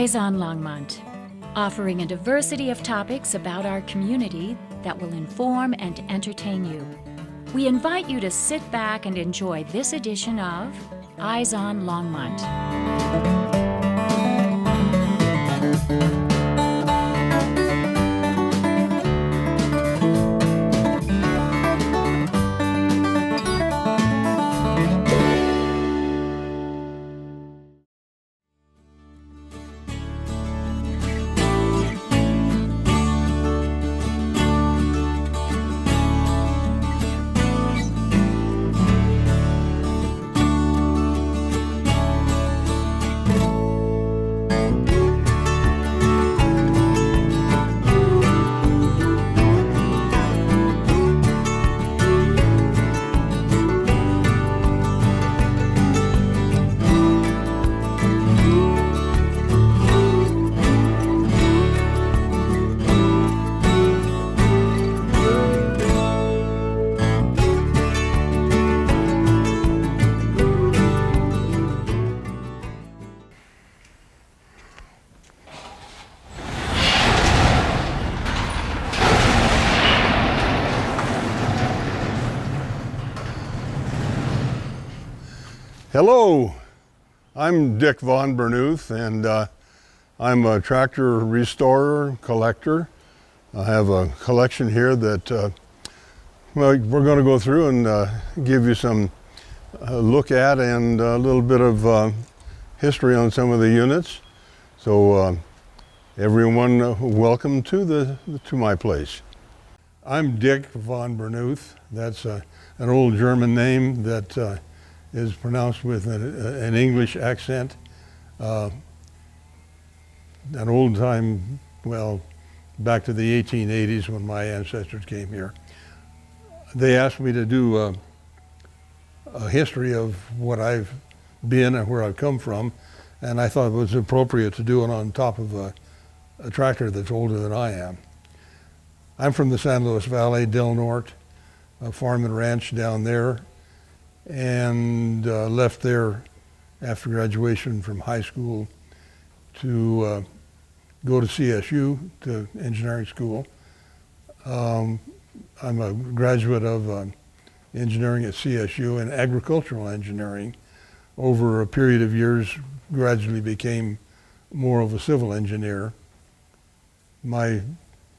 Eyes on Longmont, offering a diversity of topics about our community that will inform and entertain you. We invite you to sit back and enjoy this edition of Eyes on Longmont. Hello, I'm Dick Von Bernuth, and I'm a tractor restorer, collector. I have a collection here that we're going to go through and give you some look at and a little bit of history on some of the units. So everyone, welcome to my place. I'm Dick Von Bernuth. That's an old German name that is pronounced with an English accent. An old time, well, back to the 1880s when my ancestors came here. They asked me to do a history of what I've been and where I've come from, and I thought it was appropriate to do it on top of a tractor that's older than I am. I'm from the San Luis Valley, Del Norte, a farm and ranch down there, and left there after graduation from high school to go to CSU, to engineering school. I'm a graduate of engineering at CSU and agricultural engineering. Over a period of years, gradually became more of a civil engineer. My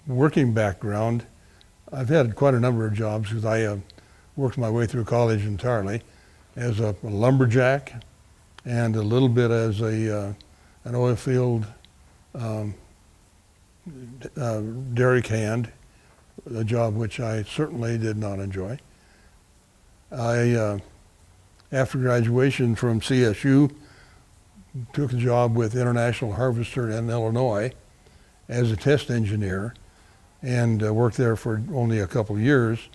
working background, I've had quite a number of jobs because I worked my way through college entirely as a lumberjack and a little bit as an oil field derrick hand, a job which I certainly did not enjoy. I, after graduation from CSU, took a job with International Harvester in Illinois as a test engineer and worked there for only a couple years.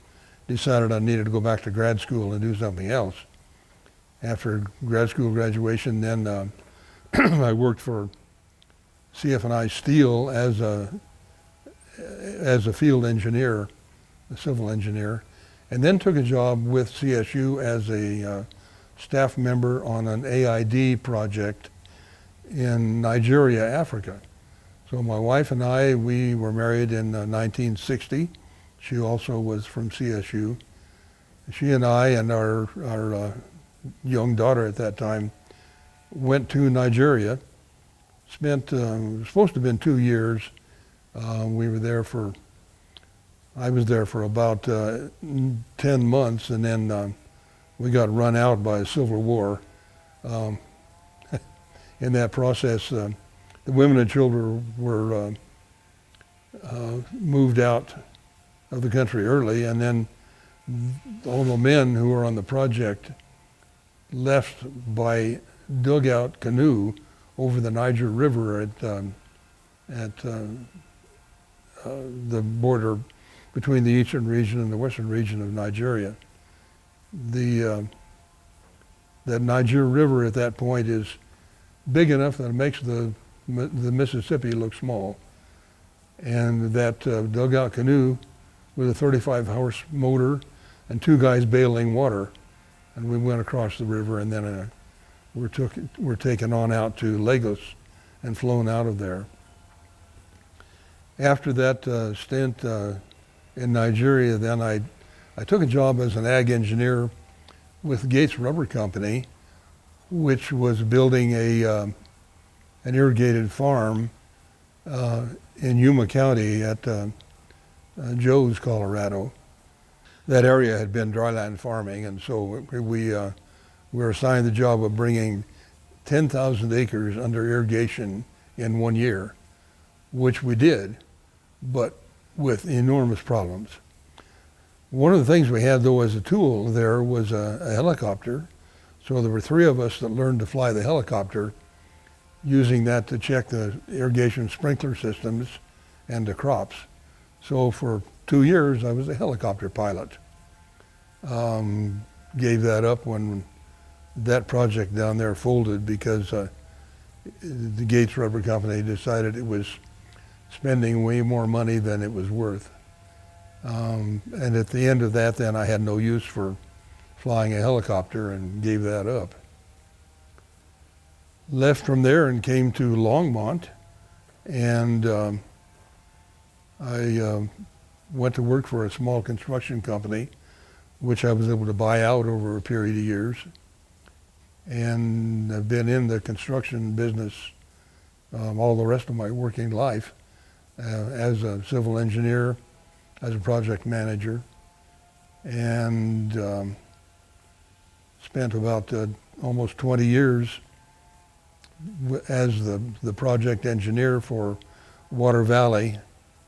Decided I needed to go back to grad school and do something else. After grad school graduation, then I worked for CF&I Steel as a field engineer, a civil engineer, and then took a job with CSU as a staff member on an AID project in Nigeria, Africa. So my wife and I, we were married in 1960. She also was from CSU. She and I and our young daughter at that time went to Nigeria, spent, it was supposed to have been 2 years. We were there for, I was there for about 10 months, and then we got run out by a civil war. In that process, the women and children were moved out of the country early, and then all the men who were on the project left by dugout canoe over the Niger River at the border between the eastern region and the western region of Nigeria. That Niger River at that point is big enough that it makes the Mississippi look small. And that dugout canoe with a 35-horse motor and 2 guys bailing water. And we went across the river, and then we're taken on out to Lagos, and flown out of there. After that stint in Nigeria, then I took a job as an ag engineer with Gates Rubber Company, which was building an irrigated farm in Yuma County at Joe's, Colorado. That area had been dryland farming, and so we were assigned the job of bringing 10,000 acres under irrigation in 1 year, which we did, but with enormous problems. One of the things we had, though, as a tool there was a helicopter. So there were 3 of us that learned to fly the helicopter, using that to check the irrigation sprinkler systems and the crops. So for 2 years, I was a helicopter pilot. Gave that up when that project down there folded because the Gates Rubber Company decided it was spending way more money than it was worth. And at the end of that, then I had no use for flying a helicopter and gave that up. Left from there and came to Longmont, and I went to work for a small construction company, which I was able to buy out over a period of years. And I've been in the construction business all the rest of my working life as a civil engineer, as a project manager, and spent about almost 20 years as the project engineer for Water Valley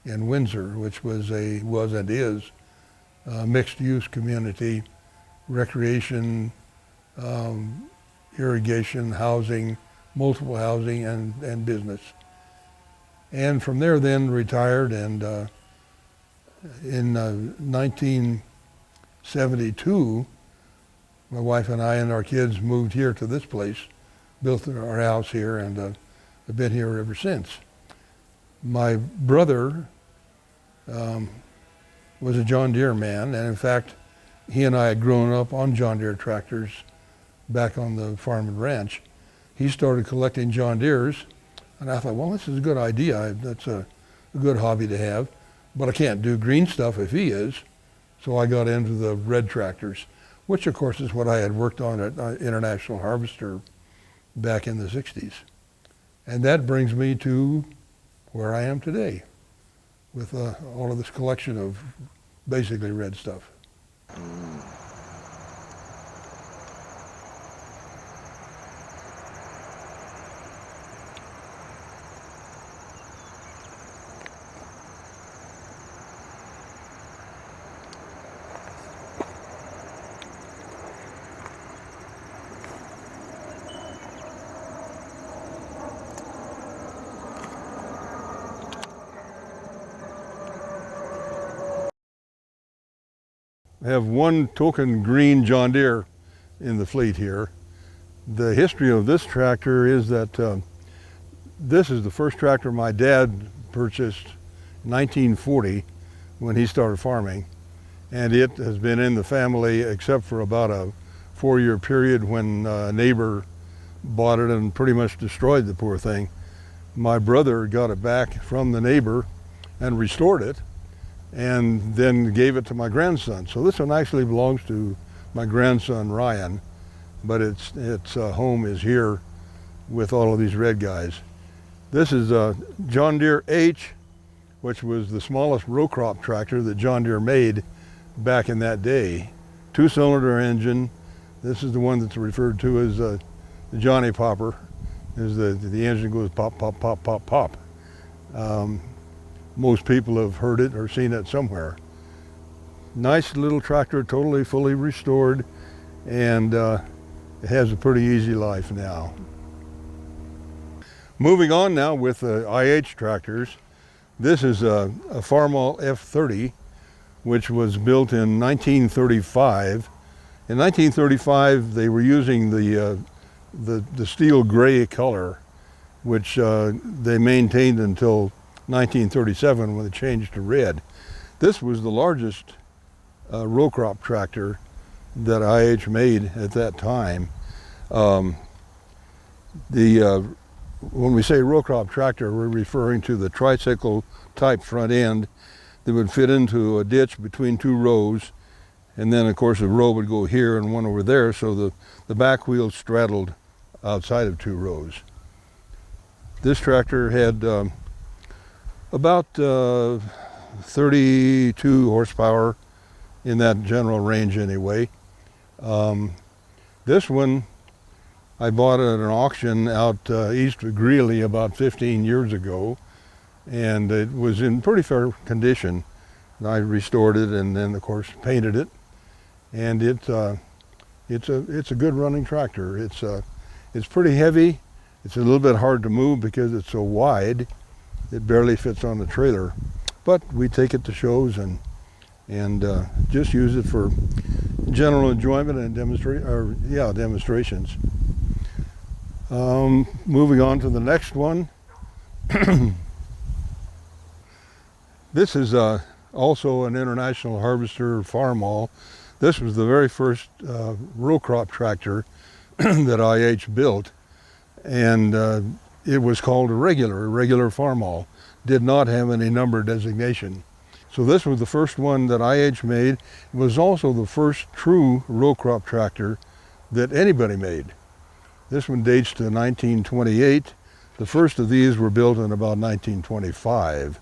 in Windsor, which was and is a mixed-use community, recreation, irrigation, housing, multiple housing, and business. And from there then retired, and in 1972, my wife and I and our kids moved here to this place, built our house here, and have been here ever since. My brother was a John Deere man, and in fact, he and I had grown up on John Deere tractors back on the farm and ranch. He started collecting John Deeres, and I thought, well, this is a good idea. That's a good hobby to have, but I can't do green stuff if he is. So I got into the red tractors, which of course is what I had worked on at International Harvester back in the 60s. And that brings me to where I am today with all of this collection of basically red stuff. I have one token green John Deere in the fleet here. The history of this tractor is that this is the first tractor my dad purchased in 1940 when he started farming, and it has been in the family except for about a 4-year period when a neighbor bought it and pretty much destroyed the poor thing. My brother got it back from the neighbor and restored it, and then gave it to my grandson. So this one actually belongs to my grandson Ryan, but its home is here with all of these red guys. This is a John Deere H, which was the smallest row crop tractor that John Deere made back in that day. 2-cylinder engine. This is the one that's referred to as the Johnny Popper. Is the engine goes pop, pop, pop, pop, pop. Most people have heard it or seen it somewhere. Nice little tractor, totally fully restored, and it has a pretty easy life now. Moving on now with the IH tractors. This is a Farmall F30, which was built in 1935. In 1935, they were using the steel gray color, which they maintained until 1937 when it changed to red. This was the largest row crop tractor that IH made at that time. The when we say row crop tractor, we're referring to the tricycle type front end that would fit into a ditch between two rows, and then of course a row would go here and one over there, so the back wheels straddled outside of two rows. This tractor had about 32 horsepower, in that general range anyway. This one I bought at an auction out east of Greeley about 15 years ago, and it was in pretty fair condition. I restored it and then of course painted it, and it's a good running tractor. It's pretty heavy. It's a little bit hard to move because it's so wide. It barely fits on the trailer, but we take it to shows and just use it for general enjoyment and demonstrations. Moving on to the next one. This is also an international harvester, Farmall. This was the very first row crop tractor that IH built, and it was called a regular Farmall. Did not have any number designation. So this was the first one that IH made. It was also the first true row crop tractor that anybody made. This one dates to 1928. The first of these were built in about 1925.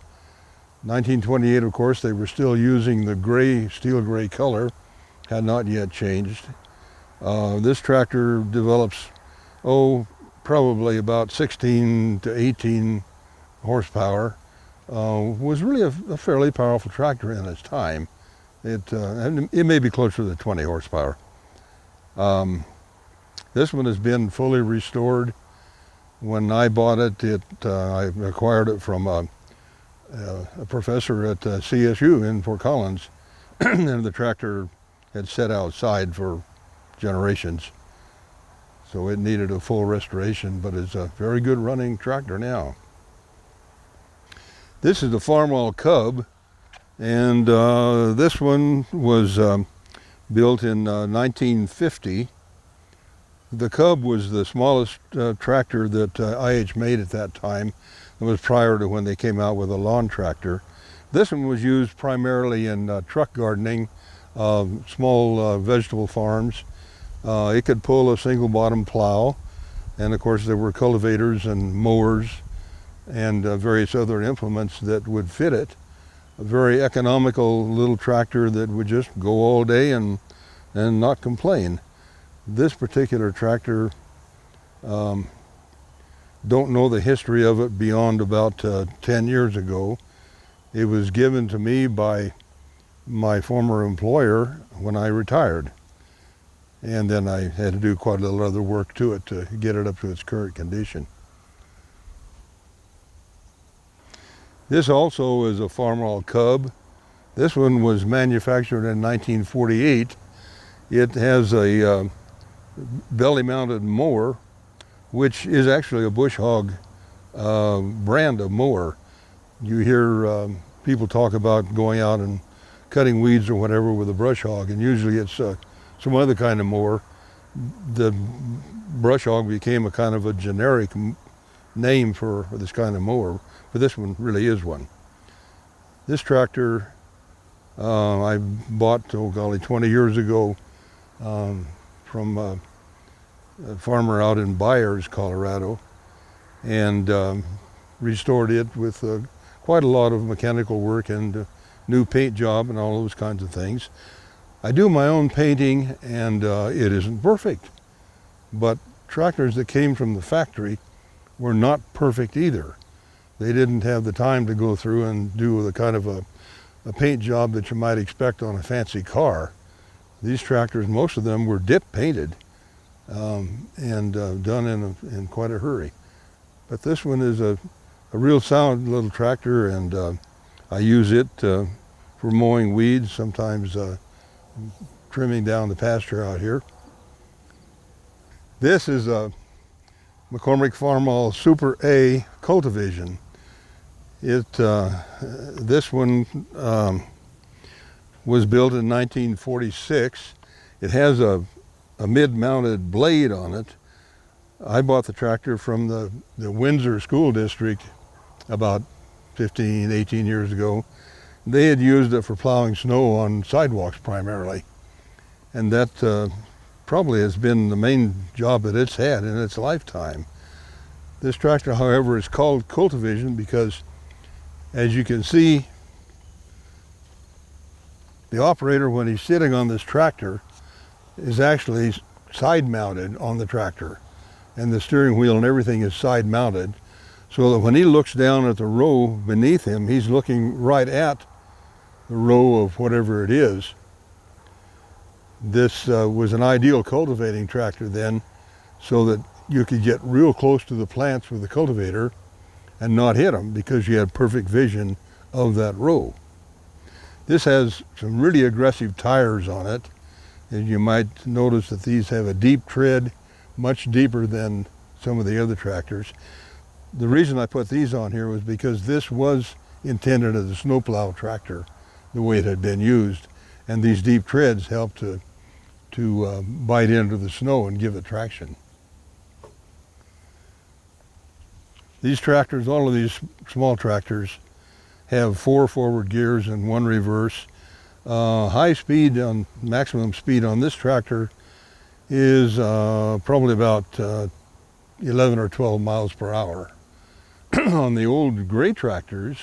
1928, of course, they were still using the gray, steel gray color, had not yet changed. This tractor develops, probably about 16 to 18 horsepower. Was really a fairly powerful tractor in its time. It may be closer to 20 horsepower. This one has been fully restored. When I bought it, I acquired it from a professor at CSU in Fort Collins, and the tractor had sat outside for generations. So it needed a full restoration, but it's a very good running tractor now. This is the Farmwall Cub, and this one was built in 1950. The Cub was the smallest tractor that IH made at that time. It was prior to when they came out with a lawn tractor. This one was used primarily in truck gardening, small vegetable farms. It could pull a single bottom plow, and of course there were cultivators and mowers and various other implements that would fit it. A very economical little tractor that would just go all day and not complain. This particular tractor, don't know the history of it beyond about 10 years ago. It was given to me by my former employer when I retired. And then I had to do quite a little other work to it to get it up to its current condition. This also is a Farmwall Cub. This one was manufactured in 1948. It has a belly-mounted mower, which is actually a bush hog brand of mower. You hear people talk about going out and cutting weeds or whatever with a brush hog, and usually it's some other kind of mower. The brush hog became a kind of a generic name for this kind of mower, but this one really is one. This tractor I bought, 20 years ago from a farmer out in Byers, Colorado, and restored it with quite a lot of mechanical work and new paint job and all those kinds of things. I do my own painting, and it isn't perfect, but tractors that came from the factory were not perfect either. They didn't have the time to go through and do the kind of a paint job that you might expect on a fancy car. These tractors, most of them were dip painted and done in quite a hurry. But this one is a real sound little tractor, and I use it for mowing weeds, sometimes trimming down the pasture out here. This is a McCormick Farmall Super A Cultivision. This one was built in 1946. It has a mid-mounted blade on it. I bought the tractor from the Windsor School District about 15, 18 years ago. They had used it for plowing snow on sidewalks primarily. And that probably has been the main job that it's had in its lifetime. This tractor, however, is called Cultivision because, as you can see, the operator, when he's sitting on this tractor, is actually side mounted on the tractor. And the steering wheel and everything is side mounted, so that when he looks down at the row beneath him, he's looking right at the row of whatever it is. This was an ideal cultivating tractor then, so that you could get real close to the plants with the cultivator and not hit them because you had perfect vision of that row. This has some really aggressive tires on it, and you might notice that these have a deep tread, much deeper than some of the other tractors. The reason I put these on here was because this was intended as a snowplow tractor, the way it had been used, and these deep treads help to bite into the snow and give it traction. These tractors, all of these small tractors, have 4 forward gears and 1 reverse. High speed, maximum speed on this tractor is probably about 11 or 12 miles per hour. On the old gray tractors,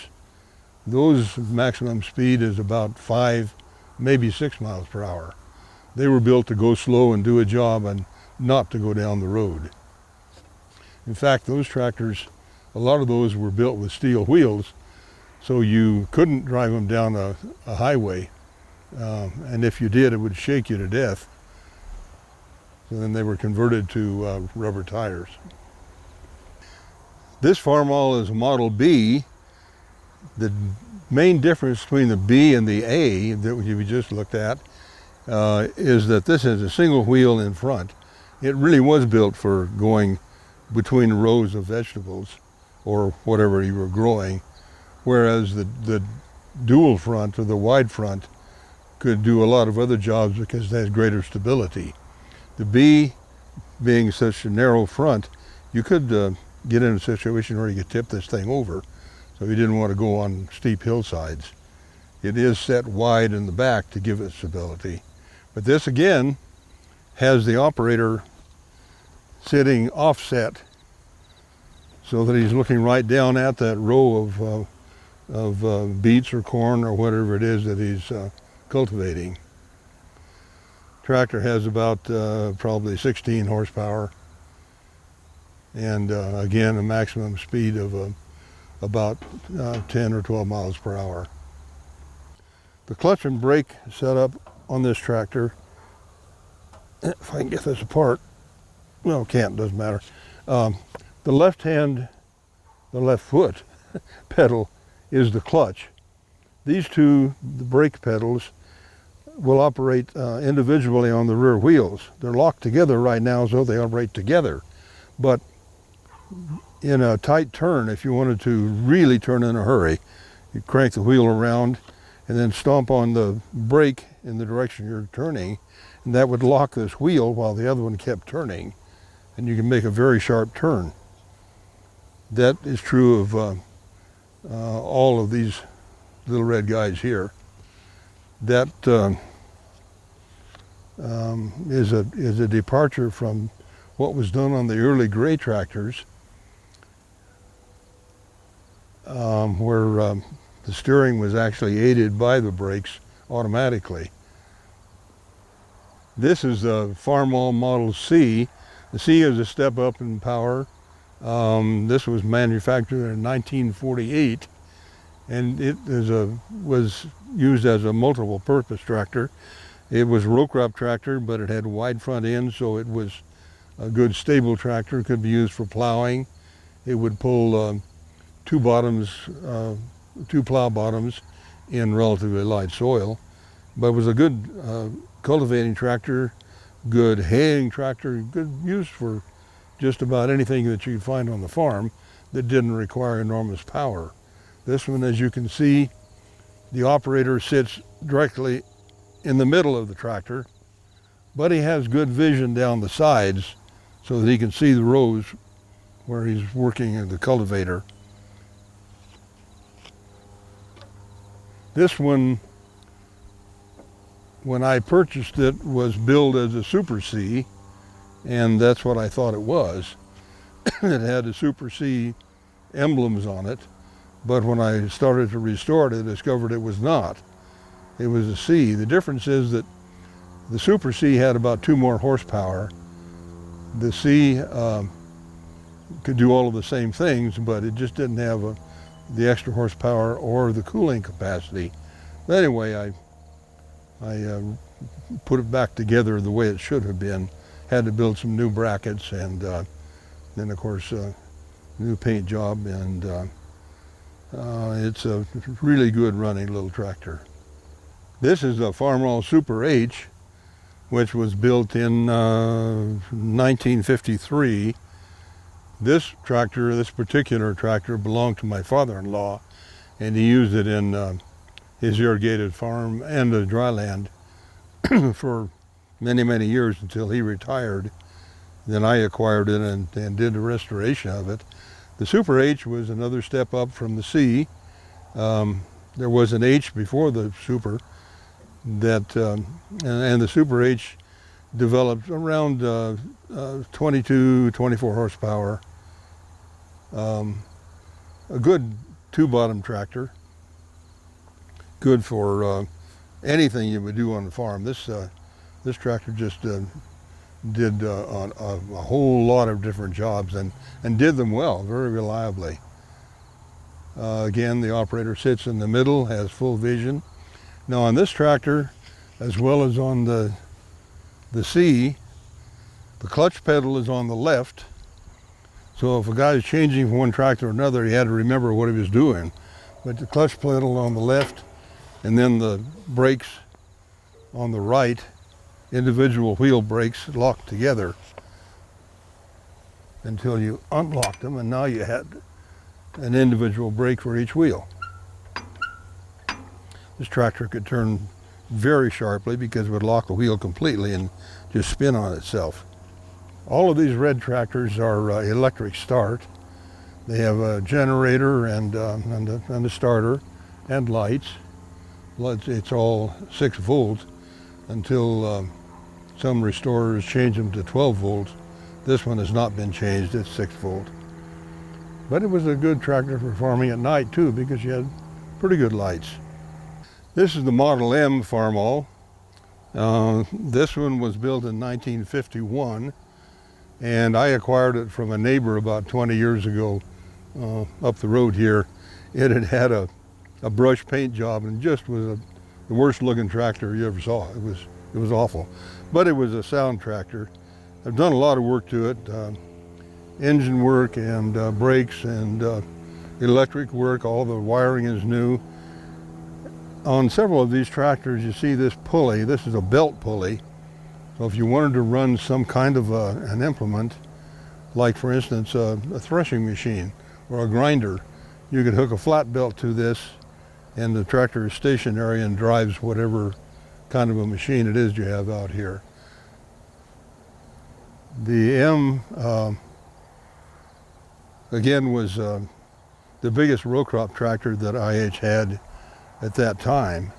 those maximum speed is about 5, maybe 6 miles per hour. They were built to go slow and do a job and not to go down the road. In fact, those tractors, a lot of those were built with steel wheels, so you couldn't drive them down a highway. And if you did, it would shake you to death. So then they were converted to rubber tires. This Farmall is a Model B. The main difference between the B and the A that we just looked at is that this has a single wheel in front. It really was built for going between rows of vegetables or whatever you were growing, whereas the dual front or the wide front could do a lot of other jobs because it has greater stability. The B, being such a narrow front, you could get in a situation where you could tip this thing over, so you didn't want to go on steep hillsides. It is set wide in the back to give it stability. But this again has the operator sitting offset so that he's looking right down at that row of beets or corn or whatever it is that he's cultivating. Tractor has about probably 16 horsepower and again a maximum speed of about 10 or 12 miles per hour. The clutch and brake setup on this tractor, if I can get this apart, well, can't, doesn't matter. The left foot pedal is the clutch. These two, the brake pedals, will operate individually on the rear wheels. They're locked together right now, so they operate together. But in a tight turn, if you wanted to really turn in a hurry, you crank the wheel around and then stomp on the brake in the direction you're turning, and that would lock this wheel while the other one kept turning, and you can make a very sharp turn. That is true of all of these little red guys here. That is a departure from what was done on the early gray tractors, where the steering was actually aided by the brakes automatically. This is a Farmall Model C. The C is a step up in power. This was manufactured in 1948, and it was used as a multiple purpose tractor. It was a row crop tractor, but it had a wide front end, so it was a good stable tractor. It could be used for plowing. It would pull two plow bottoms in relatively light soil, but it was a good cultivating tractor, good haying tractor, good use for just about anything that you could find on the farm that didn't require enormous power. This one, as you can see, the operator sits directly in the middle of the tractor, but he has good vision down the sides so that he can see the rows where he's working in the cultivator. This one, when I purchased it, was billed as a Super C, and that's what I thought it was. It had the Super C emblems on it, but when I started to restore it, I discovered it was not. It was a C. The difference is that the Super C had about 2 more horsepower. The C could do all of the same things, but it just didn't have the extra horsepower or the cooling capacity. But anyway, I put it back together the way it should have been. Had to build some new brackets, and then of course new paint job, and it's a really good running little tractor. This is a Farmall Super H, which was built in 1953. This particular tractor belonged to my father-in-law, and he used it in his irrigated farm and the dry land for many, many years until he retired. Then I acquired it and did the restoration of it. The Super H was another step up from the C. There was an H before the Super, and the Super H developed around 22, 24 horsepower. A good 2-bottom tractor, good for anything you would do on the farm. This tractor just did a whole lot of different jobs and did them well, very reliably. Again, the operator sits in the middle, has full vision. Now on this tractor, as well as on the C, the clutch pedal is on the left. So if a guy is changing from one tractor to another, he had to remember what he was doing. But the clutch pedal on the left, and then the brakes on the right, individual wheel brakes locked together until you unlocked them, and now you had an individual brake for each wheel. This tractor could turn very sharply because it would lock the wheel completely and just spin on itself. All of these red tractors are electric start. They have a generator and a starter and lights. It's all 6 volts until some restorers change them to 12 volts. This one has not been changed, it's 6 volt. But it was a good tractor for farming at night too, because you had pretty good lights. This is the Model M Farmall. This one was built in 1951, and I acquired it from a neighbor about 20 years ago up the road here. It had a brush paint job and just was the worst looking tractor you ever saw. It was awful, but it was a sound tractor. I've done a lot of work to it, engine work and brakes and electric work. All the wiring is new. On several of these tractors you see this pulley. This is a belt pulley. So if you wanted to run some kind of an implement, like for instance a threshing machine or a grinder, you could hook a flat belt to this, and the tractor is stationary and drives whatever kind of a machine it is you have out here. The M, again, was the biggest row crop tractor that IH had at that time.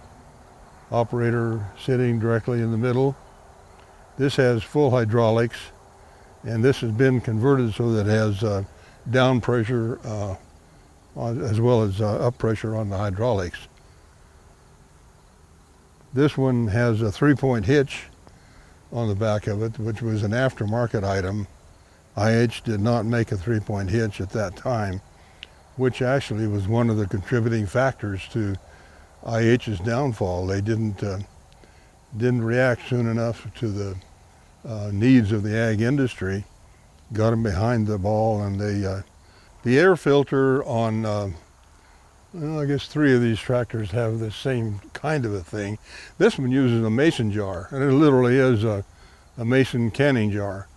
Operator sitting directly in the middle. This has full hydraulics, and this has been converted so that it has down pressure as well as up pressure on the hydraulics. This one has a 3-point hitch on the back of it, which was an aftermarket item. IH did not make a 3-point hitch at that time, which actually was one of the contributing factors to IH's downfall. They didn't react soon enough to the needs of the ag industry, got them behind the ball, and the air filter on, I guess 3 of these tractors have the same kind of a thing. This one uses a mason jar, and it literally is a mason canning jar.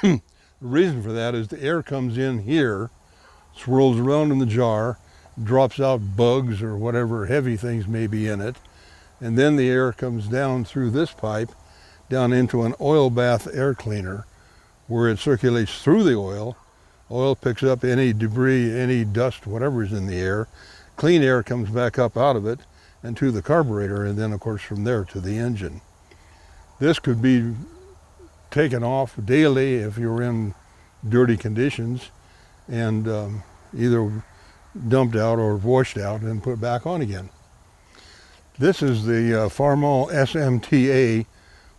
The reason for that is the air comes in here, swirls around in the jar, drops out bugs or whatever heavy things may be in it, and then the air comes down through this pipe down into an oil bath air cleaner, where it circulates through the oil. Oil picks up any debris, any dust, whatever is in the air. Clean air comes back up out of it and to the carburetor, and then of course from there to the engine. This could be taken off daily if you're in dirty conditions, and either dumped out or washed out and put back on again. This is the Farmall SMTA,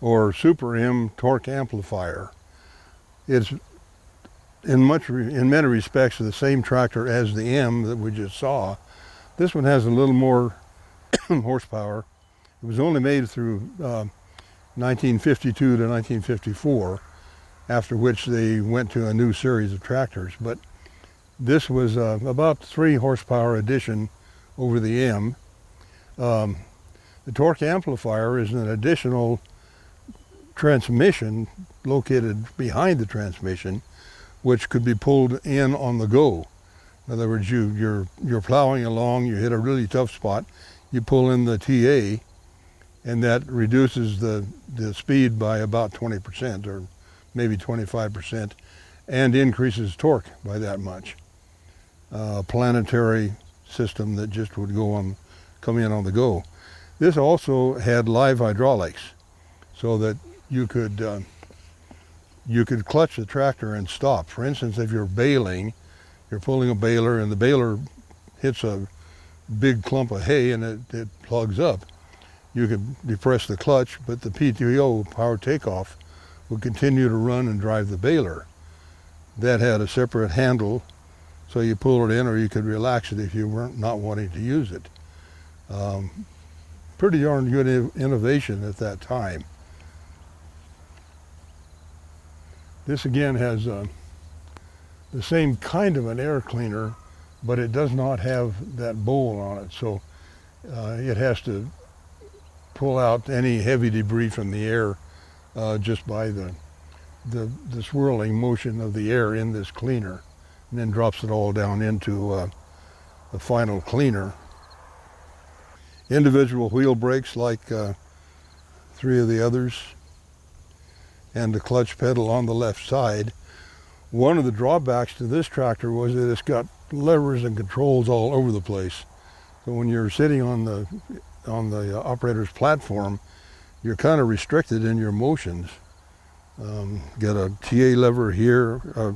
or Super M torque amplifier. It's in many respects the same tractor as the M that we just saw. This one has a little more horsepower. It was only made through 1952 to 1954, after which they went to a new series of tractors. But this was about 3 horsepower addition over the M. The torque amplifier is an additional transmission located behind the transmission, which could be pulled in on the go. In other words, you're plowing along, you hit a really tough spot, you pull in the TA, and that reduces the speed by about 20% or maybe 25%, and increases torque by that much. A planetary system that just would come in on the go. This also had live hydraulics, so that you could clutch the tractor and stop. For instance, if you're baling, you're pulling a baler and the baler hits a big clump of hay and it plugs up, you could depress the clutch, but the PTO, power takeoff, would continue to run and drive the baler. That had a separate handle, so you pull it in, or you could relax it if you weren't not wanting to use it. Pretty darn good innovation at that time. This again has the same kind of an air cleaner, but it does not have that bowl on it, so it has to pull out any heavy debris from the air just by the swirling motion of the air in this cleaner, and then drops it all down into the final cleaner. Individual wheel brakes like 3 of the others, and the clutch pedal on the left side. One of the drawbacks to this tractor was that it's got levers and controls all over the place. So when you're sitting on the operator's platform, you're kind of restricted in your motions. Got a TA lever here,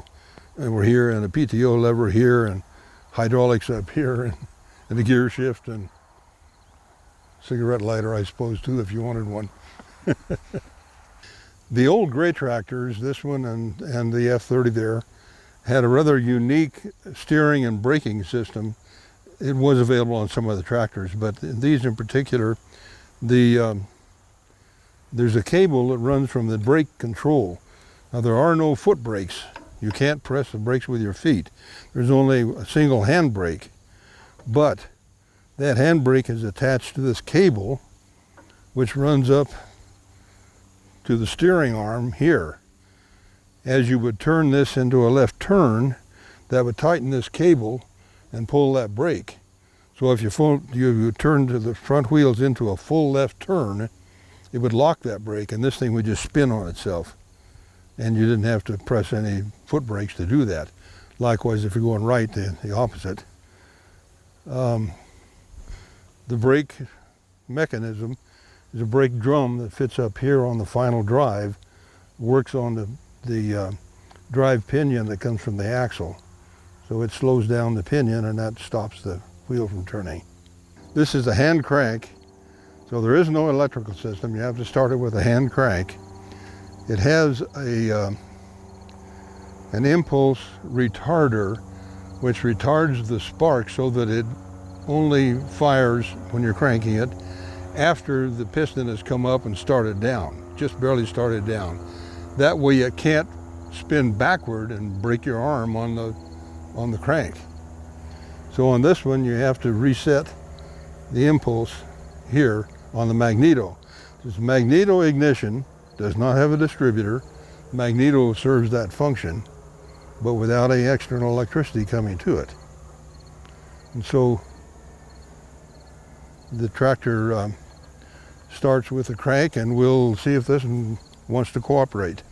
over here, and a PTO lever here, and hydraulics up here, and a gear shift, and cigarette lighter, I suppose, too, if you wanted one. The old gray tractors, this one and the F30 there, had a rather unique steering and braking system. It was available on some of the tractors, but these in particular, there's a cable that runs from the brake control. Now, there are no foot brakes. You can't press the brakes with your feet. There's only a single hand brake, but that hand brake is attached to this cable, which runs up to the steering arm here. As you would turn this into a left turn, that would tighten this cable and pull that brake. So if you turn to the front wheels into a full left turn, it would lock that brake, and this thing would just spin on itself. And you didn't have to press any foot brakes to do that. Likewise, if you're going right, the opposite. The brake mechanism is a brake drum that fits up here on the final drive, works on the drive pinion that comes from the axle. So it slows down the pinion, and that stops the wheel from turning. This is a hand crank, so there is no electrical system. You have to start it with a hand crank. It has an impulse retarder, which retards the spark so that it only fires when you're cranking it after the piston has come up and started down, just barely started down. That way it can't spin backward and break your arm on the crank. So on this one, you have to reset the impulse here on the magneto. This magneto ignition does not have a distributor. Magneto serves that function, but without any external electricity coming to it. And so the tractor starts with the crank, and we'll see if this one wants to cooperate.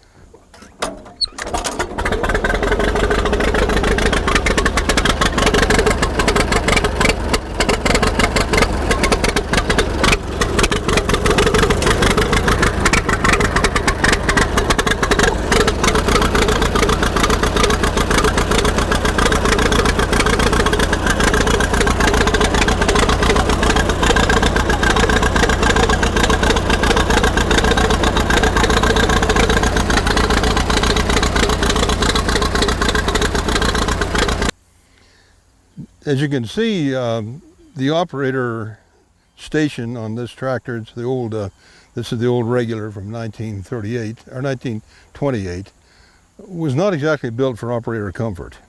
As you can see, the operator station on this tractor, it's the old, this is the old regular from 1938 or 1928, was not exactly built for operator comfort.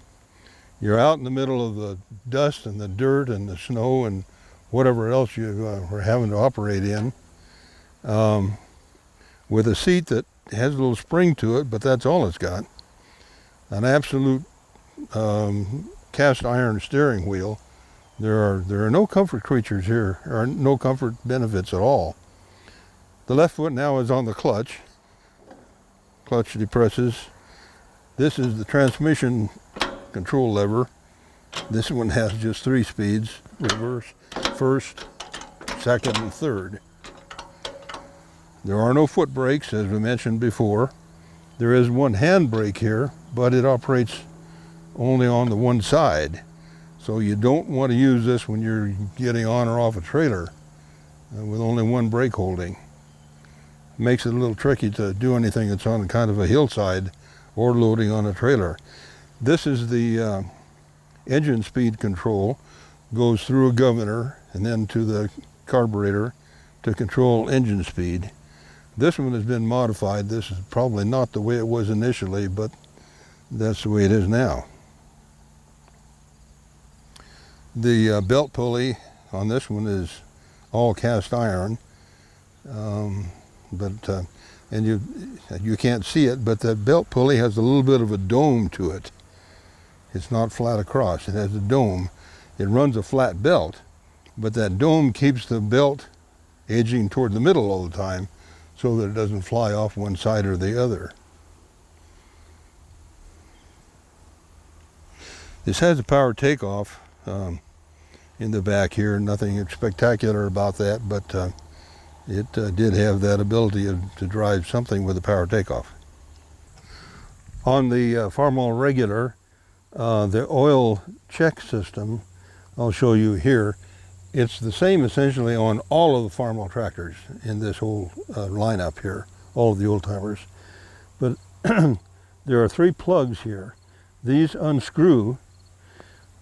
You're out in the middle of the dust and the dirt and the snow and whatever else you were having to operate in, with a seat that has a little spring to it, but that's all it's got. An absolute cast iron steering wheel. There are no comfort creatures here, or no comfort benefits at all. The left foot now is on the clutch. Clutch depresses. This is the transmission control lever. This one has just 3 speeds: reverse, first, second, and third. There are no foot brakes, as we mentioned before. There is one hand brake here, but it operates only on the one side. So you don't want to use this when you're getting on or off a trailer with only one brake holding. Makes it a little tricky to do anything that's on kind of a hillside or loading on a trailer. This is the engine speed control. Goes through a governor and then to the carburetor to control engine speed. This one has been modified. This is probably not the way it was initially, but that's the way it is now. The belt pulley on this one is all cast iron, and you can't see it, but the belt pulley has a little bit of a dome to it. It's not flat across, it has a dome. It runs a flat belt, but that dome keeps the belt edging toward the middle all the time so that it doesn't fly off one side or the other. This has a power takeoff in the back here. Nothing spectacular about that, but it did have that ability to drive something with a power takeoff. On the Farmall regular, the oil check system, I'll show you here. It's the same essentially on all of the Farmall tractors in this whole lineup here, all of the old timers. But there are 3 plugs here. These unscrew.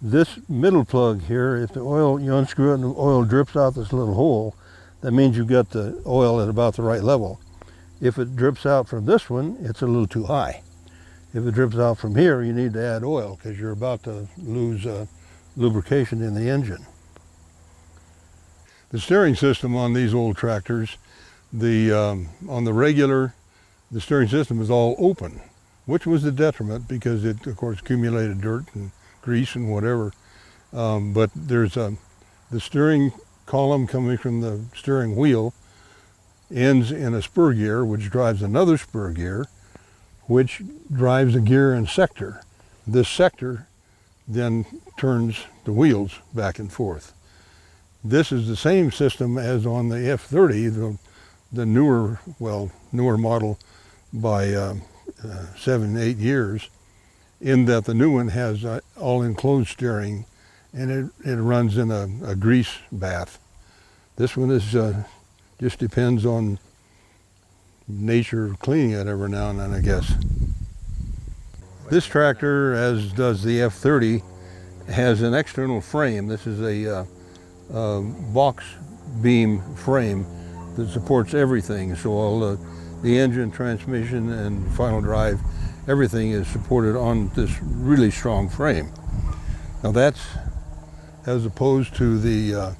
This middle plug here, if the oil, you unscrew it and the oil drips out this little hole, that means you've got the oil at about the right level. If it drips out from this one, it's a little too high. If it drips out from here, you need to add oil because you're about to lose lubrication in the engine. The steering system on these old tractors, on the regular, the steering system is all open, which was a detriment because it, of course, accumulated dirt and grease and whatever. But there's the steering column coming from the steering wheel ends in a spur gear, which drives another spur gear, which drives a gear in sector. This sector then turns the wheels back and forth. This is the same system as on the F30, the newer model by 7-8 years, in that the new one has all enclosed steering and it runs in a grease bath. This one is just depends on nature cleaning it every now and then, I guess. This tractor, as does the F30, has an external frame. This is a box beam frame that supports everything. So all the engine, transmission, and final drive, everything is supported on this really strong frame. Now that's as opposed to the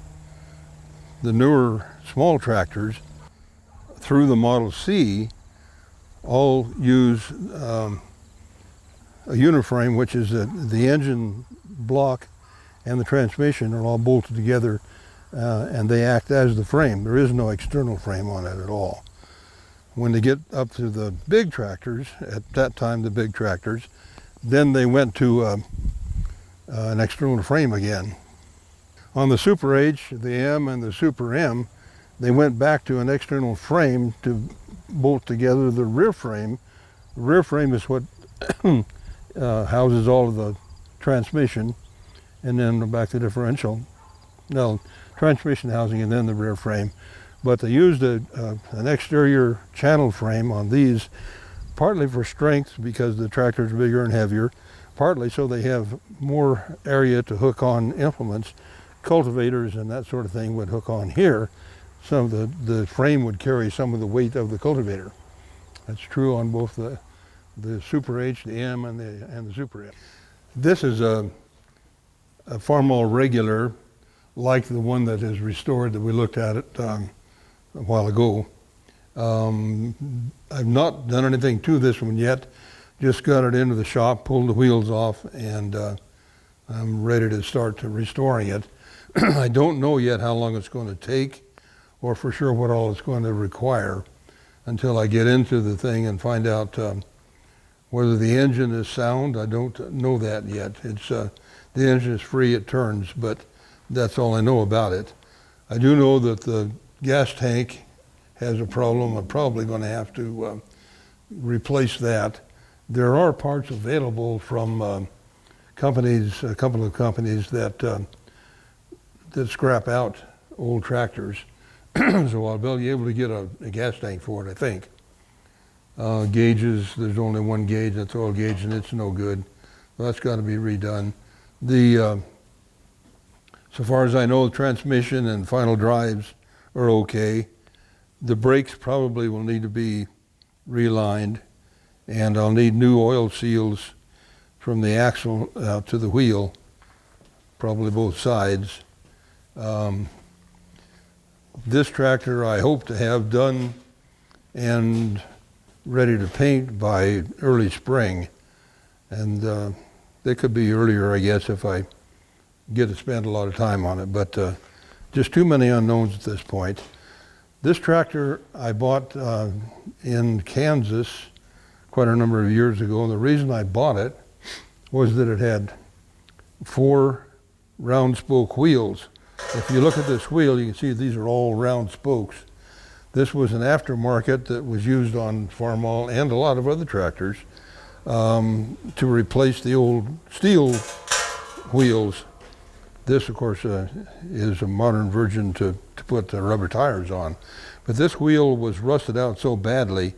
newer small tractors through the Model C, all use a uniframe, which is the engine block and the transmission are all bolted together and they act as the frame. There is no external frame on it at all. When they get up to the big tractors, at that time the big tractors, then they went to an external frame again. On the Super H, the M, and the Super M, they went back to an external frame to bolt together the rear frame. The rear frame is what houses all of the transmission, and then back to differential. No, transmission housing and then the rear frame. But they used an exterior channel frame on these, partly for strength because the tractor is bigger and heavier, partly so they have more area to hook on implements. Cultivators and that sort of thing would hook on here. Some of the frame would carry some of the weight of the cultivator. That's true on both the Super H, the M, and the Super M. This is a Farmall regular, like the one that is restored that we looked at it a while ago. I've not done anything to this one yet. Just got it into the shop, pulled the wheels off, and I'm ready to start restoring it. I don't know yet how long it's going to take, or for sure what all it's going to require, until I get into the thing and find out whether the engine is sound. I don't know that yet. It's the engine is free, it turns, but that's all I know about it. I do know that the gas tank has a problem. I'm probably going to have to replace that. There are parts available from companies, a couple of companies that scrap out old tractors. So I'll be able to get a gas tank for it, I think. Gauges, there's only one gauge, that's oil gauge, and it's no good. Well, that's got to be redone. So far as I know, the transmission and final drives are okay. The brakes probably will need to be relined, and I'll need new oil seals from the axle out to the wheel, probably both sides. This tractor I hope to have done and ready to paint by early spring, and it could be earlier, I guess, if I get to spend a lot of time on it, but just too many unknowns at this point. This tractor I bought in Kansas quite a number of years ago, and the reason I bought it was that it had 4 round spoke wheels. If you look at this wheel, you can see these are all round spokes. This was an aftermarket that was used on Farmall and a lot of other tractors to replace the old steel wheels. This, of course, is a modern version to put the rubber tires on. But this wheel was rusted out so badly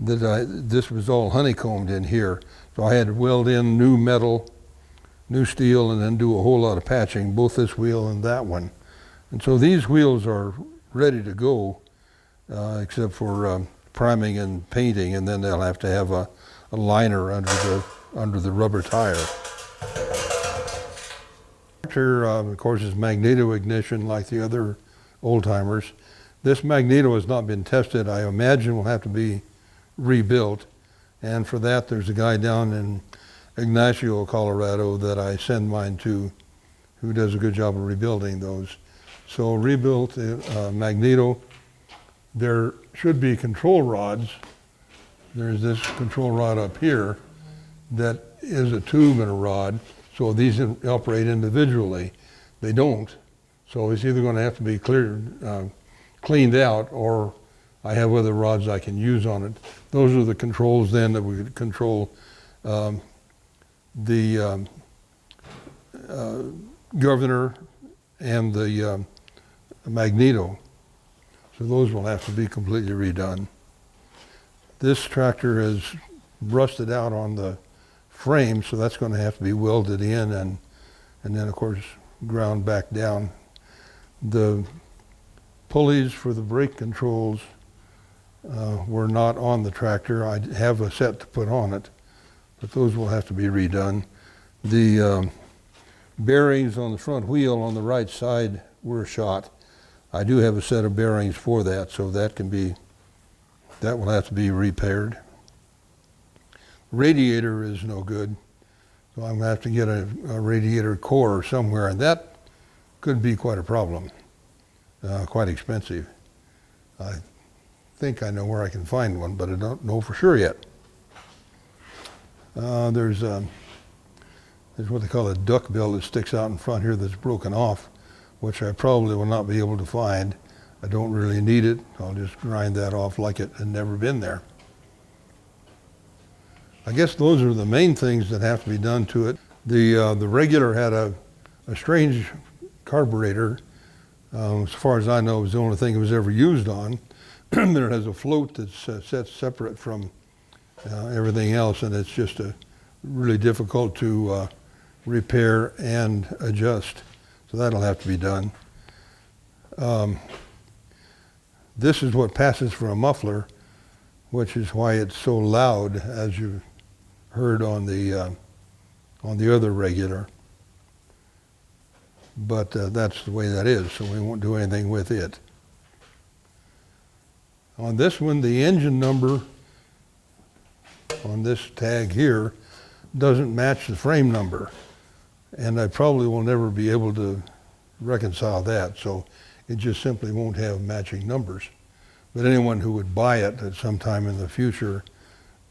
that this was all honeycombed in here. So I had to weld in new metal, new steel, and then do a whole lot of patching, both this wheel and that one. And so these wheels are ready to go, except for priming and painting, and then they'll have to have a liner under the rubber tire. Of course, is magneto ignition like the other old timers. This magneto has not been tested. I imagine will have to be rebuilt, and for that there's a guy down in Ignacio, Colorado that I send mine to, who does a good job of rebuilding those. So rebuilt magneto. There should be control rods. There's this control rod up here that is a tube and a rod. So these operate individually. They don't. So it's either going to have to be cleaned out, or I have other rods I can use on it. Those are the controls then that we could control the governor and the magneto. So those will have to be completely redone. This tractor is rusted out on the frame, so that's going to have to be welded in and then of course ground back down. The pulleys for the brake controls were not on the tractor. I have a set to put on it, but those will have to be redone. The bearings on the front wheel on the right side were shot. I do have a set of bearings for that, so that will have to be repaired. Radiator is no good, so I'm going to have to get a radiator core somewhere, and that could be quite a problem, quite expensive. I think I know where I can find one, but I don't know for sure yet. There's what they call a duck bill that sticks out in front here that's broken off, which I probably will not be able to find. I don't really need it. I'll just grind that off like it had never been there. I guess those are the main things that have to be done to it. The regular had a strange carburetor. As far as I know, it was the only thing it was ever used on. There has a float that's set separate from everything else, and it's just a really difficult to repair and adjust. So that'll have to be done. This is what passes for a muffler, which is why it's so loud, as you heard on the other regular. But that's the way that is, so we won't do anything with it. On this one, the engine number on this tag here doesn't match the frame number, and I probably will never be able to reconcile that, so it just simply won't have matching numbers. But anyone who would buy it at some time in the future,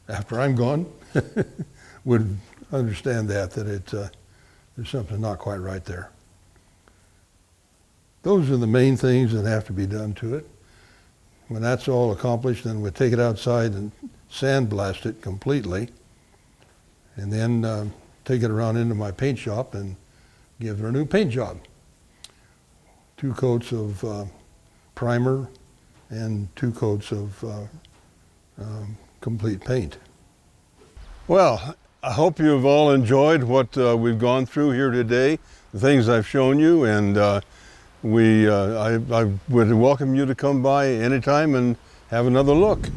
after I'm gone, would understand that there's something not quite right there. Those are the main things that have to be done to it. When that's all accomplished, then we take it outside and sandblast it completely, and then take it around into my paint shop and give it a new paint job. 2 coats of primer and 2 coats of complete paint. Well, I hope you've all enjoyed what we've gone through here today, the things I've shown you, and I would welcome you to come by anytime and have another look.